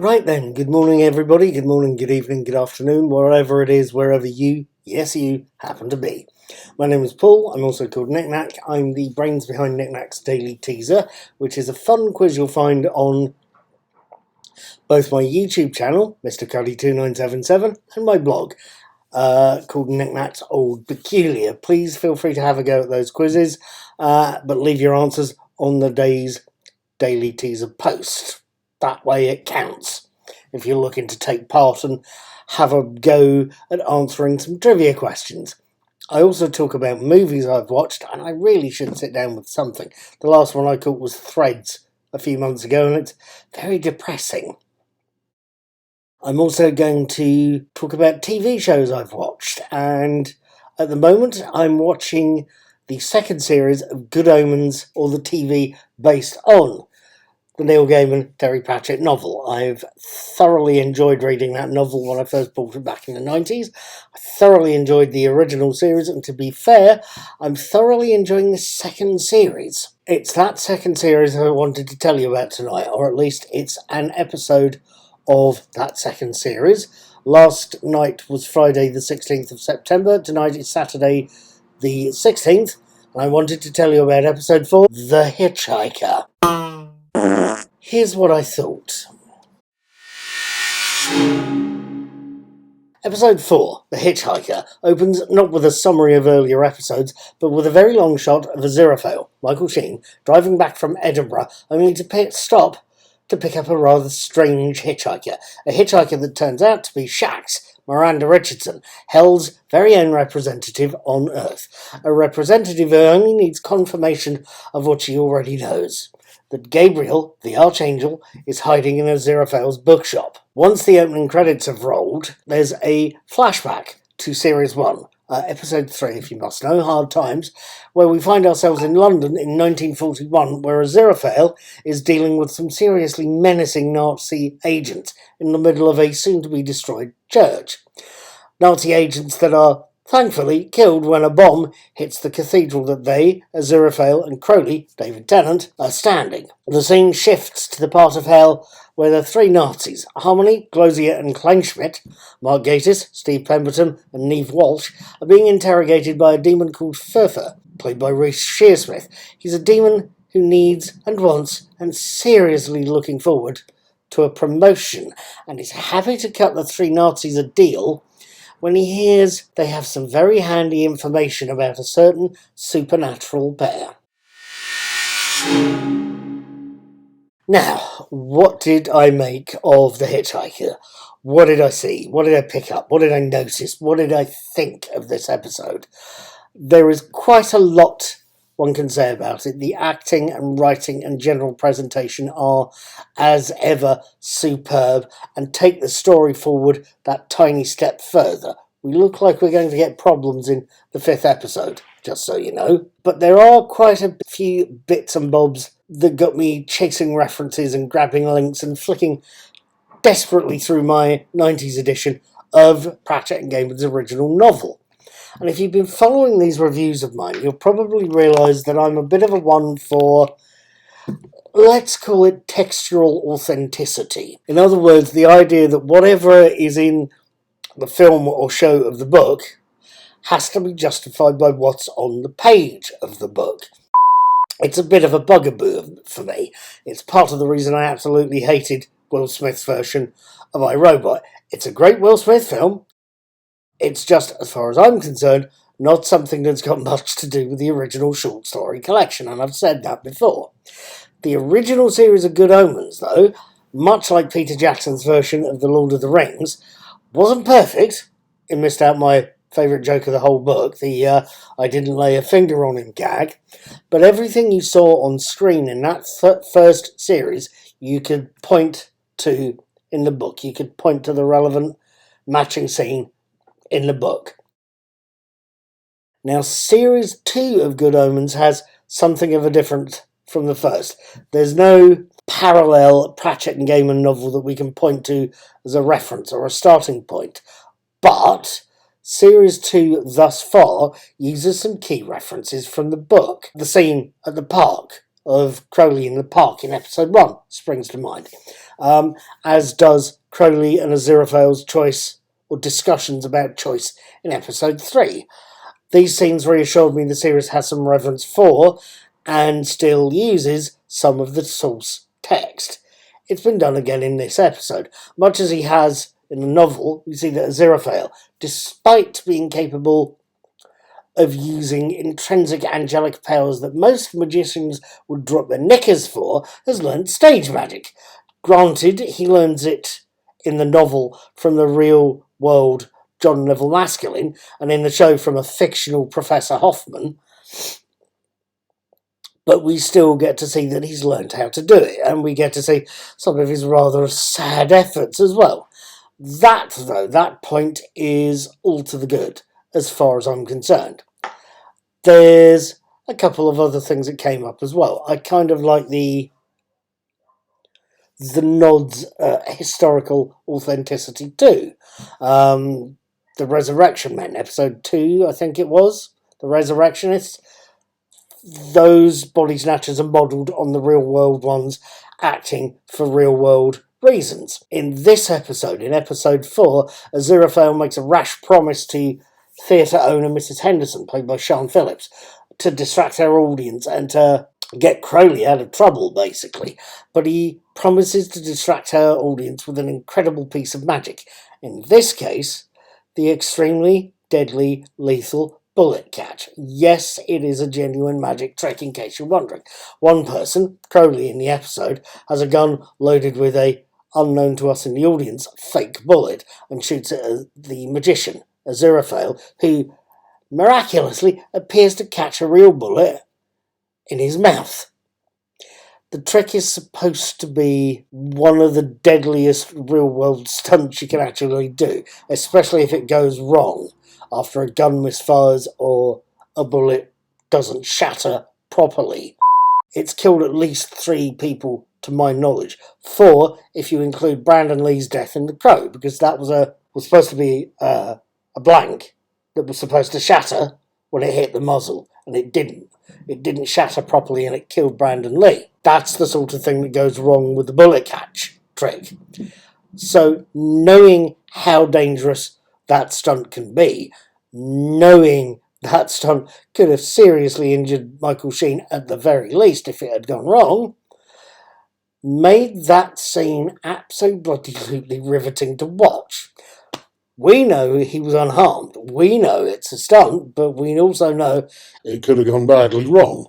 Right then, good morning everybody, good morning, good evening, good afternoon, wherever it is, wherever you, yes you, happen to be. My name is Paul, I'm also called Knickknack. I'm the brains behind Knickknack's Daily Teaser, which is a fun quiz you'll find on both my YouTube channel, Mr. Cuddy2977, and my blog, called Knickknack's Old Peculiar. Please feel free to have a go at those quizzes, but leave your answers on the day's Daily Teaser post. That way it counts if you're looking to take part and have a go at answering some trivia questions. I also talk about movies I've watched, and I really should sit down with something. The last one I caught was Threads a few months ago, and it's very depressing. I'm also going to talk about TV shows I've watched, and at the moment I'm watching the second series of Good Omens, or the TV based on the Neil Gaiman Terry Pratchett novel. I've thoroughly enjoyed reading that novel when I first bought it back in the 90s. I thoroughly enjoyed the original series, and to be fair, I'm thoroughly enjoying the second series. It's that second series I wanted to tell you about tonight, or at least it's an episode of that second series. Last night was Friday the 16th of September, tonight is Saturday the 16th, and I wanted to tell you about episode 4, The Hitchhiker. Here's what I thought. Episode 4, The Hitchhiker, opens not with a summary of earlier episodes, but with a very long shot of Aziraphale, Michael Sheen, driving back from Edinburgh, only to stop to pick up a rather strange hitchhiker. A hitchhiker that turns out to be Shax, Miranda Richardson, Hell's very own representative on Earth. A representative who only needs confirmation of what she already knows. That Gabriel, the Archangel, is hiding in Aziraphale's bookshop. Once the opening credits have rolled, there's a flashback to Series 1, Episode 3, if you must know, Hard Times, where we find ourselves in London in 1941, where Aziraphale is dealing with some seriously menacing Nazi agents in the middle of a soon-to-be-destroyed church. Nazi agents that are thankfully killed when a bomb hits the cathedral that they, Aziraphale and Crowley, David Tennant, are standing. The scene shifts to the part of hell where the three Nazis, Harmony, Glosia and Kleinschmidt, Mark Gatiss, Steve Pemberton and Neve Walsh, are being interrogated by a demon called Furfur, played by Reece Shearsmith. He's a demon who needs and wants and seriously looking forward to a promotion, and is happy to cut the three Nazis a deal when he hears they have some very handy information about a certain supernatural pair. Now, what did I make of The Hitchhiker? What did I see? What did I pick up? What did I notice? What did I think of this episode? There is quite a lot one can say about it. The acting and writing and general presentation are, as ever, superb and take the story forward that tiny step further. We look like we're going to get problems in the 5th episode, just so you know. But there are quite a few bits and bobs that got me chasing references and grabbing links and flicking desperately through my 90s edition of Pratchett and Gaiman's original novel. And if you've been following these reviews of mine, you'll probably realise that I'm a bit of a one for, let's call it, textural authenticity. In other words, the idea that whatever is in the film or show of the book has to be justified by what's on the page of the book. It's a bit of a bugaboo for me. It's part of the reason I absolutely hated Will Smith's version of iRobot. It's a great Will Smith film. It's just, as far as I'm concerned, not something that's got much to do with the original short story collection, and I've said that before. The original series of Good Omens, though, much like Peter Jackson's version of The Lord of the Rings, wasn't perfect. It missed out my favourite joke of the whole book, the I didn't lay a finger on him gag, but everything you saw on screen in that first series you could point to in the book. You could point to the relevant matching scene in the book. Now, Series 2 of Good Omens has something of a different from the first. There's no parallel Pratchett and Gaiman novel that we can point to as a reference or a starting point. But Series 2 thus far uses some key references from the book. The scene at the park of Crowley in the park in episode 1 springs to mind, as does Crowley and Aziraphale's choice or discussions about choice in episode 3. These scenes reassured me the series has some reverence for and still uses some of the source text. It's been done again in this episode. Much as he has in the novel, we see that Aziraphale, despite being capable of using intrinsic angelic powers that most magicians would drop their knickers for, has learnt stage magic. Granted, he learns it in the novel from the real world John Neville Maskelyne, and in the show from a fictional Professor Hoffman, but we still get to see that he's learned how to do it, and we get to see some of his rather sad efforts as well. That point is all to the good, as far as I'm concerned. There's a couple of other things that came up as well. I kind of like the nods, historical authenticity too. The Resurrection Men, episode 2, I think it was, The Resurrectionists. Those body snatchers are modelled on the real world ones acting for real world reasons. In this episode, in episode 4, Aziraphale makes a rash promise to theatre owner Mrs. Henderson, played by Sian Phillips, to distract her audience and to get Crowley out of trouble, basically. But he promises to distract her audience with an incredible piece of magic. In this case, the extremely deadly, lethal bullet catch. Yes, it is a genuine magic trick, in case you're wondering. One person, Crowley in the episode, has a gun loaded with a, unknown to us in the audience, fake bullet, and shoots it at the magician, Aziraphale, who miraculously appears to catch a real bullet in his mouth. The trick is supposed to be one of the deadliest real-world stunts you can actually do, especially if it goes wrong after a gun misfires or a bullet doesn't shatter properly. It's killed at least 3 people, to my knowledge. 4, if you include Brandon Lee's death in The Crow, because that was supposed to be a blank that was supposed to shatter when it hit the muzzle, and it didn't. It didn't shatter properly and it killed Brandon Lee. That's the sort of thing that goes wrong with the bullet catch trick. So knowing how dangerous that stunt can be, knowing that stunt could have seriously injured Michael Sheen at the very least if it had gone wrong, made that scene absolutely riveting to watch. We know he was unharmed. We know it's a stunt, but we also know it could have gone badly wrong.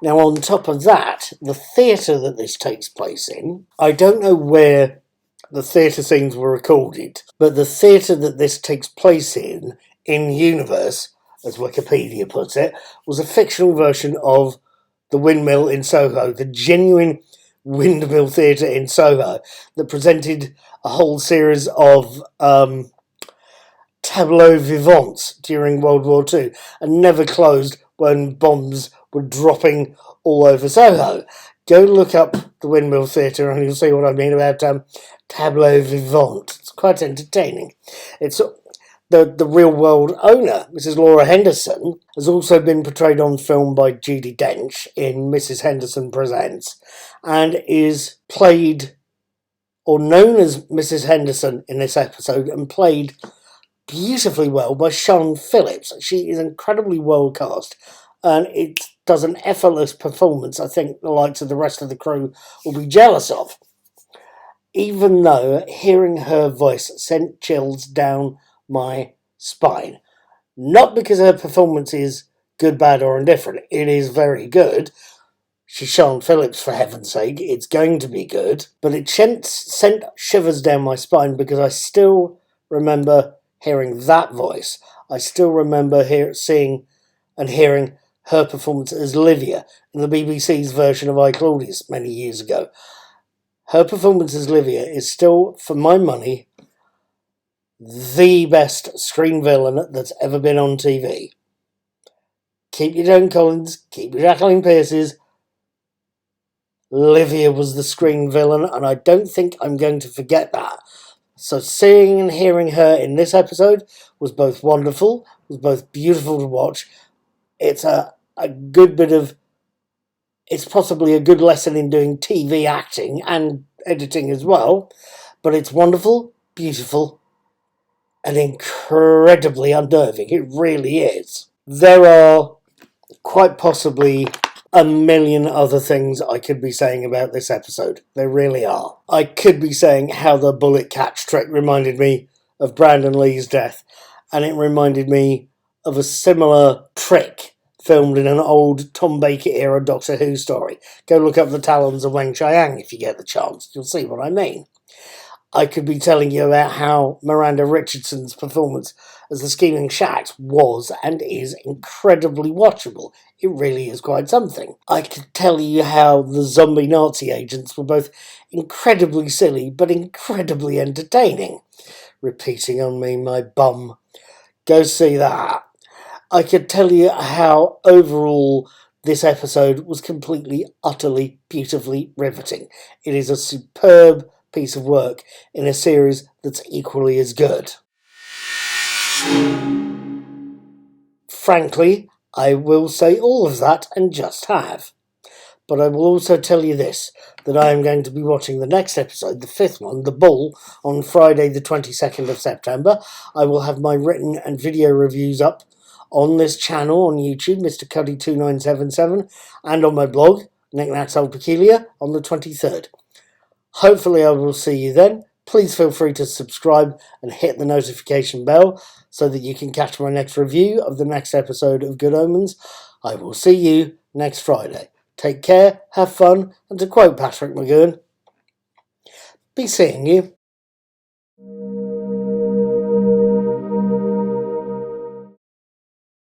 Now, on top of that, the theatre that this takes place in, I don't know where the theatre scenes were recorded, but the theatre that this takes place in universe, as Wikipedia puts it, was a fictional version of the Windmill in Soho, the genuine Windmill Theatre in Soho that presented a whole series of tableaux vivants during World War II and never closed when bombs were dropping all over Soho. Go look up the Windmill Theatre and you'll see what I mean about tableaux vivants. It's quite entertaining. It's the real world owner, Mrs. Laura Henderson, has also been portrayed on film by Judi Dench in Mrs. Henderson Presents, and is played or known as Mrs. Henderson in this episode and played beautifully well by Sian Phillips. She is incredibly well cast and it does an effortless performance I think the likes of the rest of the crew will be jealous of. Even though hearing her voice sent chills down my spine. Not because her performance is good, bad or indifferent. It is very good. She's Sian Phillips, for heaven's sake. It's going to be good. But it sent shivers down my spine because I still remember hearing that voice. I still remember seeing and hearing her performance as Livia in the BBC's version of I, Claudius many years ago. Her performance as Livia is still, for my money, the best screen villain that's ever been on TV. Keep your Joan Collins, keep your Jacqueline Pierces. Livia was the screen villain, and I don't think I'm going to forget that. So seeing and hearing her in this episode was both wonderful, was both beautiful to watch. It's a good bit of It's possibly a good lesson in doing TV acting and editing as well, but it's wonderful, beautiful, and incredibly unnerving. It really is. There are quite possibly a million other things I could be saying about this episode. There really are. I could be saying how the bullet catch trick reminded me of Brandon Lee's death, and it reminded me of a similar trick filmed in an old Tom Baker era Doctor Who story. Go look up The Talons of Weng Chiang if you get the chance. You'll see what I mean. I could be telling you about how Miranda Richardson's performance as the Scheming Shax was and is incredibly watchable. It really is quite something. I could tell you how the zombie Nazi agents were both incredibly silly but incredibly entertaining. Repeating on me, my bum. Go see that. I could tell you how overall this episode was completely, utterly, beautifully riveting. It is a superb piece of work in a series that's equally as good. Frankly, I will say all of that and just have. But I will also tell you this, that I am going to be watching the next episode, the fifth one, The Bull, on Friday the 22nd of September. I will have my written and video reviews up on this channel on YouTube, Mr. Cuddy2977, and on my blog, Knickknacks Old Peculiar, on the 23rd. Hopefully I will see you then. Please feel free to subscribe and hit the notification bell so that you can catch my next review of the next episode of Good Omens. I will see you next Friday. Take care, have fun, and to quote Patrick McGowan, be seeing you.